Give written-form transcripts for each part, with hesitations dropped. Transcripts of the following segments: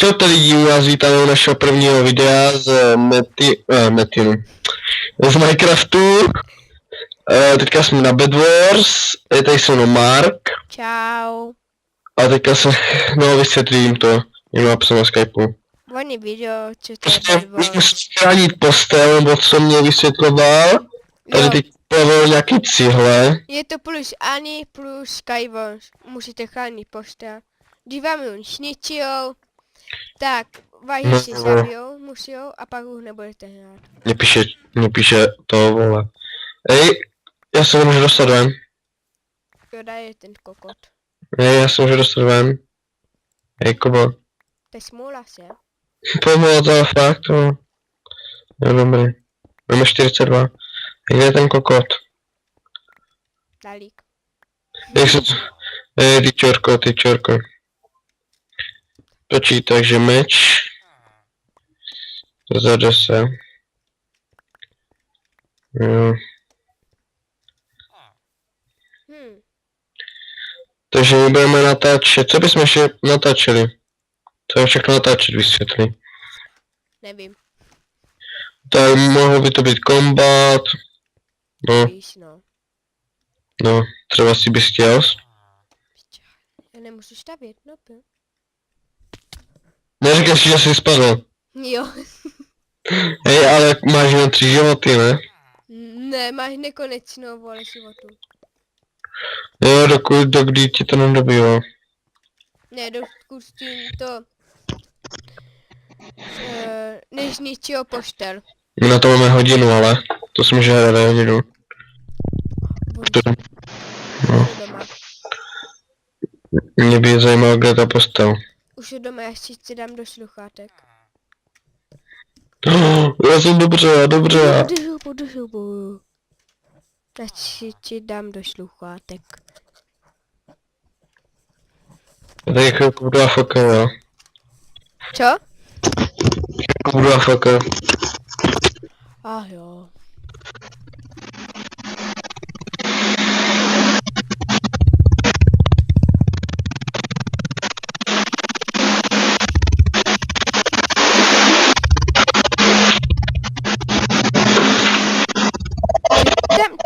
Čau tady lidi, vás vítám u našeho prvního videa z Metinu. Z Minecraftu. Teďka jsme na Bed Wars, je tady se mnou Mark. Čau. A teďka se, vysvětlím to, jenom napsal na Skypeu. Vojný video, co to je Prostě Bed Wars. musím chránit postel, nebo co mě vysvětloval. Tady Jo, teď plavil nějaký cihle. je to plus Ani plus Skywars. Musíte chránit postel. Když vám ji zničijou, tak vás No, ještě zabijou, musijou a pak už nebudete hrát. Nepíše to, vole. Ej, já se můžu dostat ven. Joda je ten kokot. Ej, já se můžu dostat ven. Ej, Kubo. To je smůla se. Pomoc, ale fakt, to. Jo, dobrý. Máme 42. Kde je ten kokot? Dalík. Jak se to... ty čorko. Točí, takže meč. Zade se. Jo. Takže my budeme natáčet. Co bychom ještě natáčeli? Co je všechno natáčet, vysvětli. Nevím. Tak mohlo by to být kombat. Víš, no. No, třeba si bys chtěl. Já nemůžu stavět, no pě. Neříkej si, že jsi spadl. Jo. Hej, ale máš jen 3 životy, ne? Ne, máš nekonečnou vole životu. Jo, dokdy ti to nedobývá. Ne, dokud s tím to... než ničího postel. My na to máme hodinu, ale to si může hrát hodinu. No. Doma. Mě by zajímalo, kde je ta postel. Už je doma, já si dám do sluchátek. Já jsem dobře. Držu. Já si ti dám do sluchátek. Já tady chvilku budu AFK, jo. Co? Chvilku budu AFK. Jo.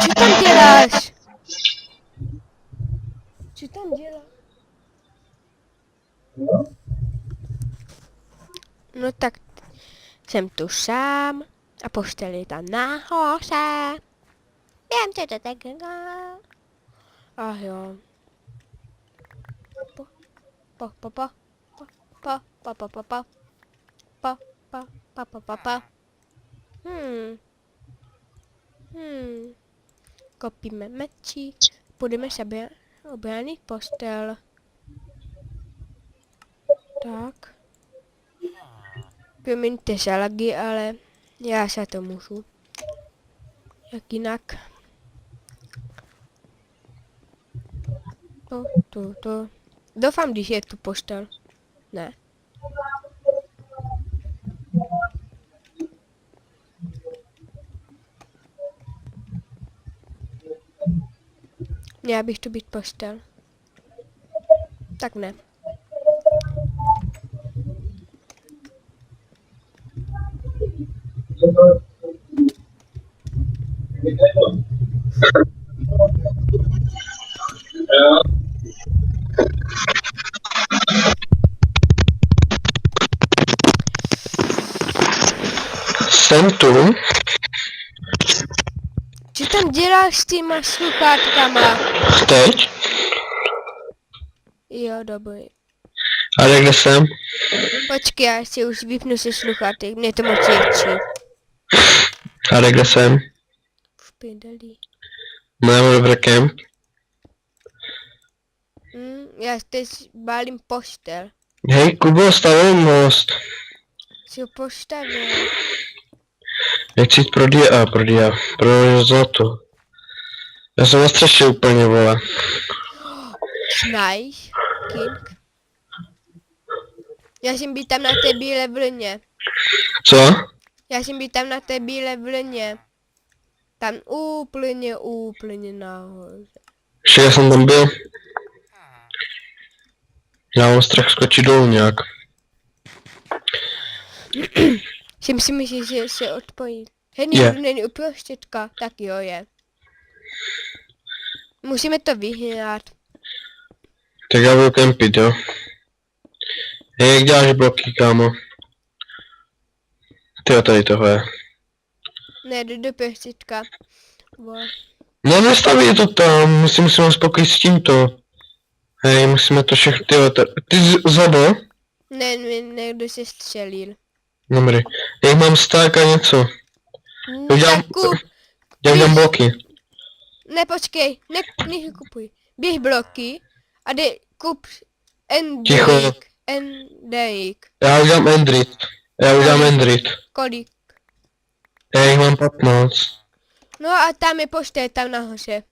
Co tam děláš? Co tam děláš? No tak jsem tu sám a postel je tam nahoře. Vím, co to tak jo. Pa. Kopíme meči, budeme se obránit postel. Tak. Promiňte za lagy, ale já se to můžu. Jak jinak. To. Doufám, když je tu postel. Ne. Měla bych tu být postel. Tak ne. Jsem tu. Co tam děláš s těma sluchátkama? Teď? Jo, dobrý. Ale kde jsem? Počkej, já si už vypnu se sluchátek, mě to moc ječí. Ale kde jsem? V prdeli. Máme dobrý kemp. Já teď bálím postel. Hej, Kubo, stavil most. Si ho postavil. Nechci jít pro zlato. Já jsem na střeše úplně, vole. Nice, King. Já jsem byl tam na té bílé vlně. Co? Já jsem byl tam na té bílé vlně. Tam úplně nahoře. Ještě já jsem tam byl. Já mám strach skočit dolů nějak. Si myslím, že se odpojí. Hej, Je. nikdo není uprostředka. Tak jo, je. Musíme to vyhrát. Tak já budu kempit, jo. Hej, jak děláš bloky, kámo? Tyjo, tady toho je. Ne, jdu do prostředka. Vole. No nestaví to tam, my si musíme spokojit s tímto. Hej, musíme to všechno, tyjo, ty zabil? Někdo se střelil. Dobrý. Jak mám stack a něco. Udělám, dělám bloky. Ne, počkej, nekupuj. Běž bloky a kup Ticho. Enderik. Já udělám endrit. Kolik? Já jich mám 15. No a tam je postel, tam nahoře.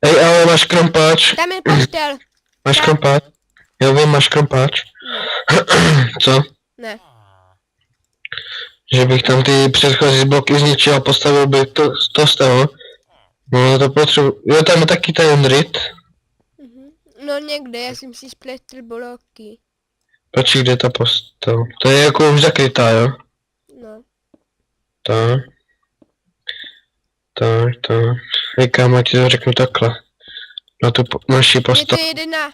Ej, ale máš krompáč. Tam je postel. Máš tam. krompáč? Já vím, máš krompáč. Co? Ne. Že bych tam ty předchozí bloky zničil a postavil bych to z toho. No to potřebuji. Jo, tam je taky ten endrit. No někde, já jsem si spletl bloky. Počkej, kde ta postel? To je jako už zakrytá, jo? No. Tak. Hej, kámo, ti to řeknu takhle. Na tu naši Je postel. to jede na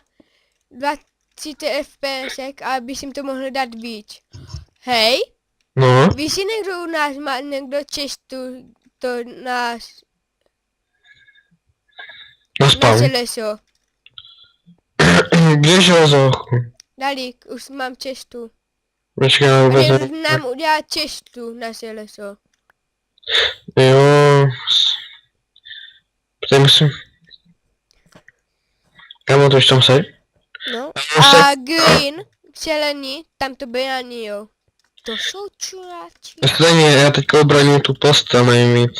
20 fps, a by si to mohl dát víc. Hej, No, víš, že někdo u nás má někdo čestu, to nás na na spawn. železo. Kde železo? Dalík, už mám čestu. Počkej, já vůbec Někdo nám udělá čestu na železo. Jo. Tady musím. Kámo, to už tam seš? No. musím- A green, zelený, tam to brání, jo. To jsou čuráči. Stejně, já teďka obraním tu postel nejvíc.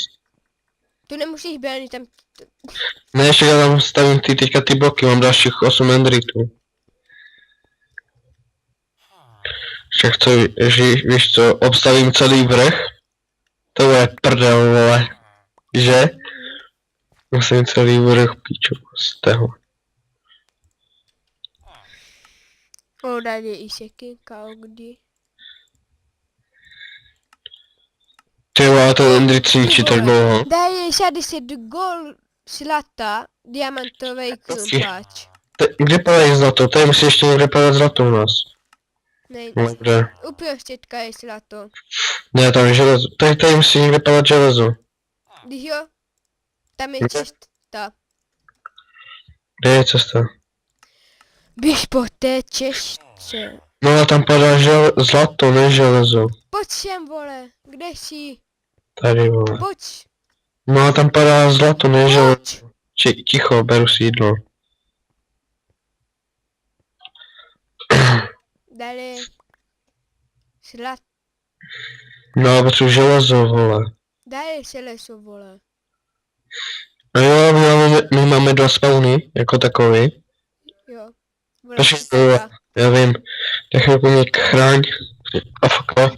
Tu nemusíš bránit, tam Ne, ještě já tam stavím teďka ty bloky, mám dalších 8 endritů. Však co, víš co, obstavím celý vrch? To je prdel, vole. Že? Musím celý vrch píču z toho. dali i sekinka, kdy. Ty vole, to endrit si ničí tak dlouho. Daj 60 gol zlata, diamantový krumpáč. Kde padají zlato? Tady musí ještě někde padat zlato u nás. Ne, No, kde? uprostředka je zlato. Ne, tam je železo. Tady musí někde padat železo. Když jo, tam je Kde? cesta. Kde je cesta? Běž po té češce. No a tam padá zlato, ne železo. Pojď sem, vole, kde jsi? Tady, vole. Pojď, No a tam padá zlato, ne železo. pojď. Ticho, beru si jídlo. Dali zlat, No a potřebuji železo, vole. dali se leso, vole. No jo, my máme 2 spawny, jako takový. Jo. Vole, Počkej, cesta. já vím. Tak chvilku mě chráň. A fuck.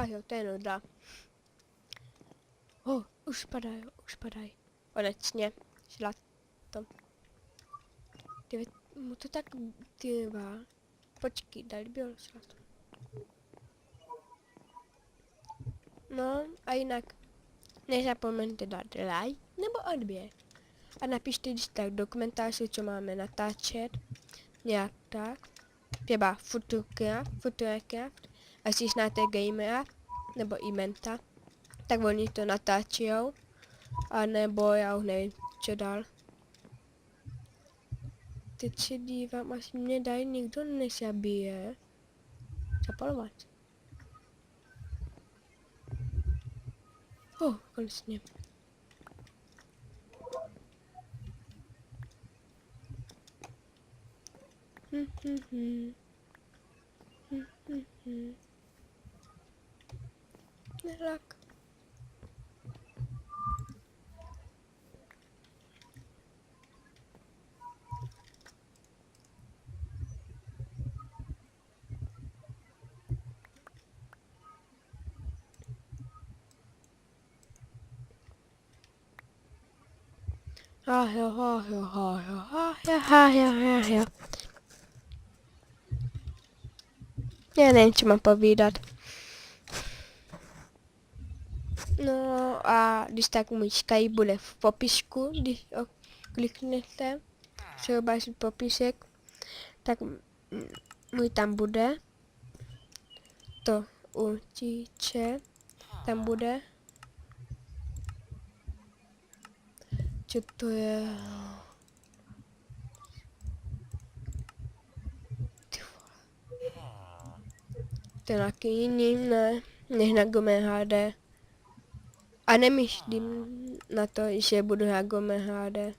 Jo, to je nuda. Už padají. Konečně. Zlato. Ty, mu to tak dývá. Počkej, dali bylo zlato. No, a jinak. Nezapomeňte dát like nebo odběr. A napište když tak do komentářů, co máme natáčet. Nějak tak. Třeba Futurecraft. A si znáte gamera, nebo Imenta, tak oni to natáčijou. A nebo já už nevím, co dál. Teď se dívám, asi mě dají někdo nezabije. Zapalovat. Konečně. Nelak. Jo. Já nevím, co mám povídat. No a když tak můj Skype bude v popisku, když kliknete, třeba popisek, tak můj tam bude. To určitě tam bude. Co to je? To je taky jiný, ne, než na Gome HD. A nemyslím na to, že budu na Gome HD.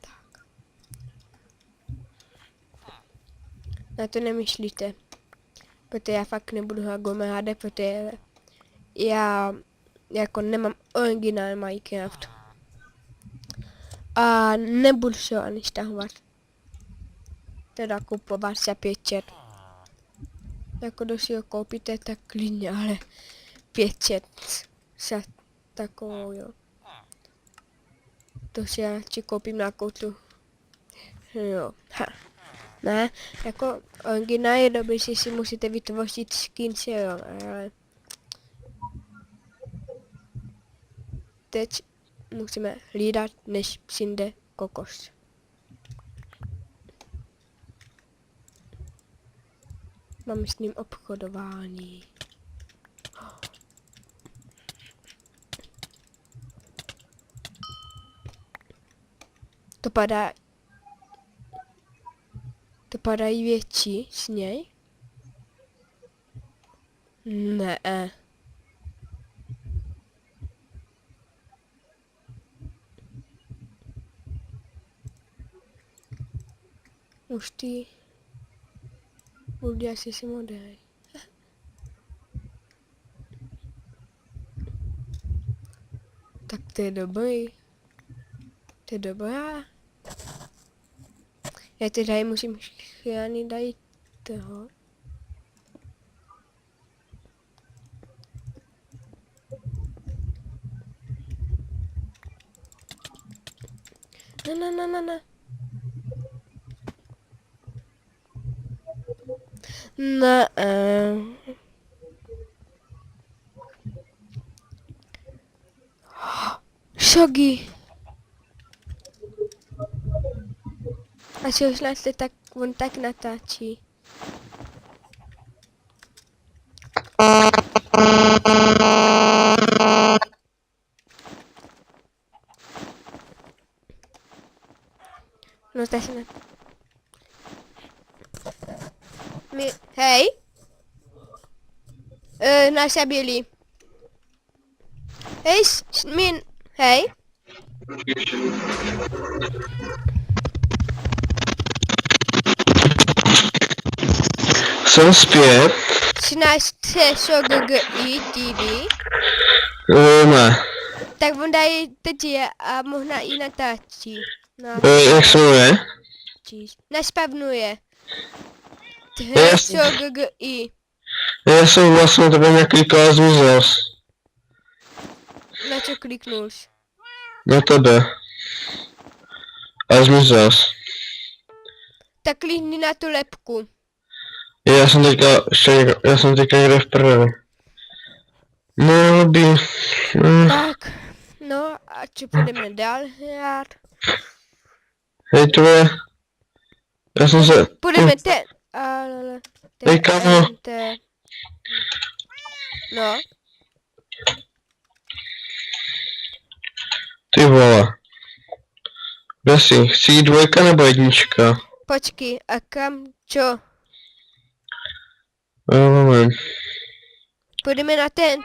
Tak. Na to nemyslíte. Protože já fakt nebudu na Gome HD, protože já jako nemám originál Minecraft. A nebudu se ho ani stahovat. Teda kupovat za 500. Jako když si ho koupíte, tak klidně, ale 500 za takovou, jo. To si já si koupím na koutu. Jo, ha. Ne, jako originál je dobrý, si musíte vytvořit skins, jo, ale teď musíme hlídat, než přijde kokos. Mám s ním obchodování. To padá... To padají větší z něj? Ne. Už ty... Budu asi si modej. Tak to je dobrý. To je dobrá. Já teda musím chrány dát toho. Ne. Ne. Shogi. A co už nás tak, on tak natáčí. No tak se na... Hej? Nás zabili. Hej, hej? Jsem zpět. 13 SOGGI TV. Ne. Tak on dají teď je a možná i natáčí. Jak se jmenuje? Naspavnuje. Yes. SOGGI. Já jsem vlastně tebe neklikal a zmizel jsi. Na co kliknul jsi? Na tebe. A zmizel jsi. Tak klikni na tu lepku. Já jsem teďka někde v prdeli. No, Tak, no a co půjdeme dál hrát? Hej tvoje. Já jsem se... Půjdeme ale... Hej kámo. No. Ty vole. Kde jsi? Chci jít 2 nebo 1? Počkej, a kam, čo? Moment. Půjdeme na ten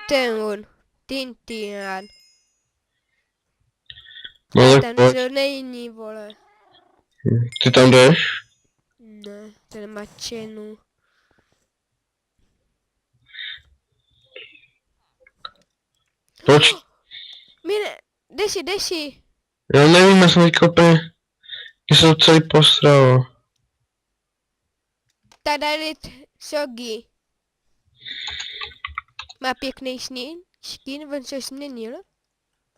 Tintian. No Ale tak ten pojď. zrovna jiný, vole. Ty tam jdeš? Ne, ten má čenu. Proč? Mine, jdeš. Já nevím, já jsem teďka úplně... Já jsem celý postral. Tady Sogi. Má pěkný skin, on se změnil.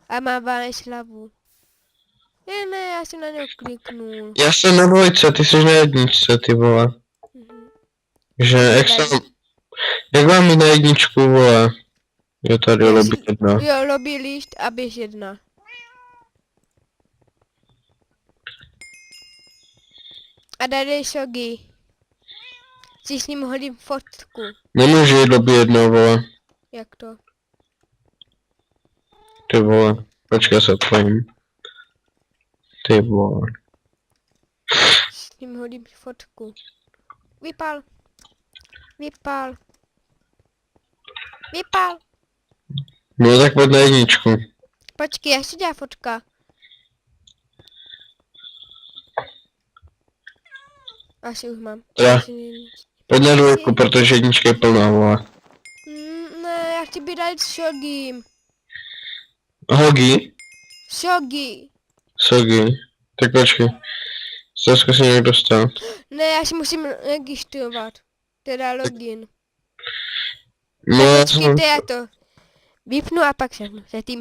A má váš hlavu. Ne, já jsem na něj kliknul. Já jsem na dvojce, ty jsi na jedničce, ty vole. Mhm. Že, jak mám mít na jedničku, vole? Je tady Já lobby si- jedna. Jo, lobby list a běž jedna. A tady je Sogi. Si s ním hodím fotku. Nemůže jít lobby jedna, vole. Jak to? Ty vole. Počkej, já se odpojím. Ty vole. S ním hodím fotku. Vypal. Vypal. Vypal. No tak pojď na jedničku. Počkej, jak se dělá fotka? Asi už mám. Já. Asi- Pojď na dvojku, protože jednička je plná, vole. Ne, já chci být dát s Shogim. Hogi? Shogi. Sogi. Tak počkej. Se zkusím nějak dostat. Ne, já si musím registrovat. Teda login. No já Počkejte, já to vypnu a pak se tím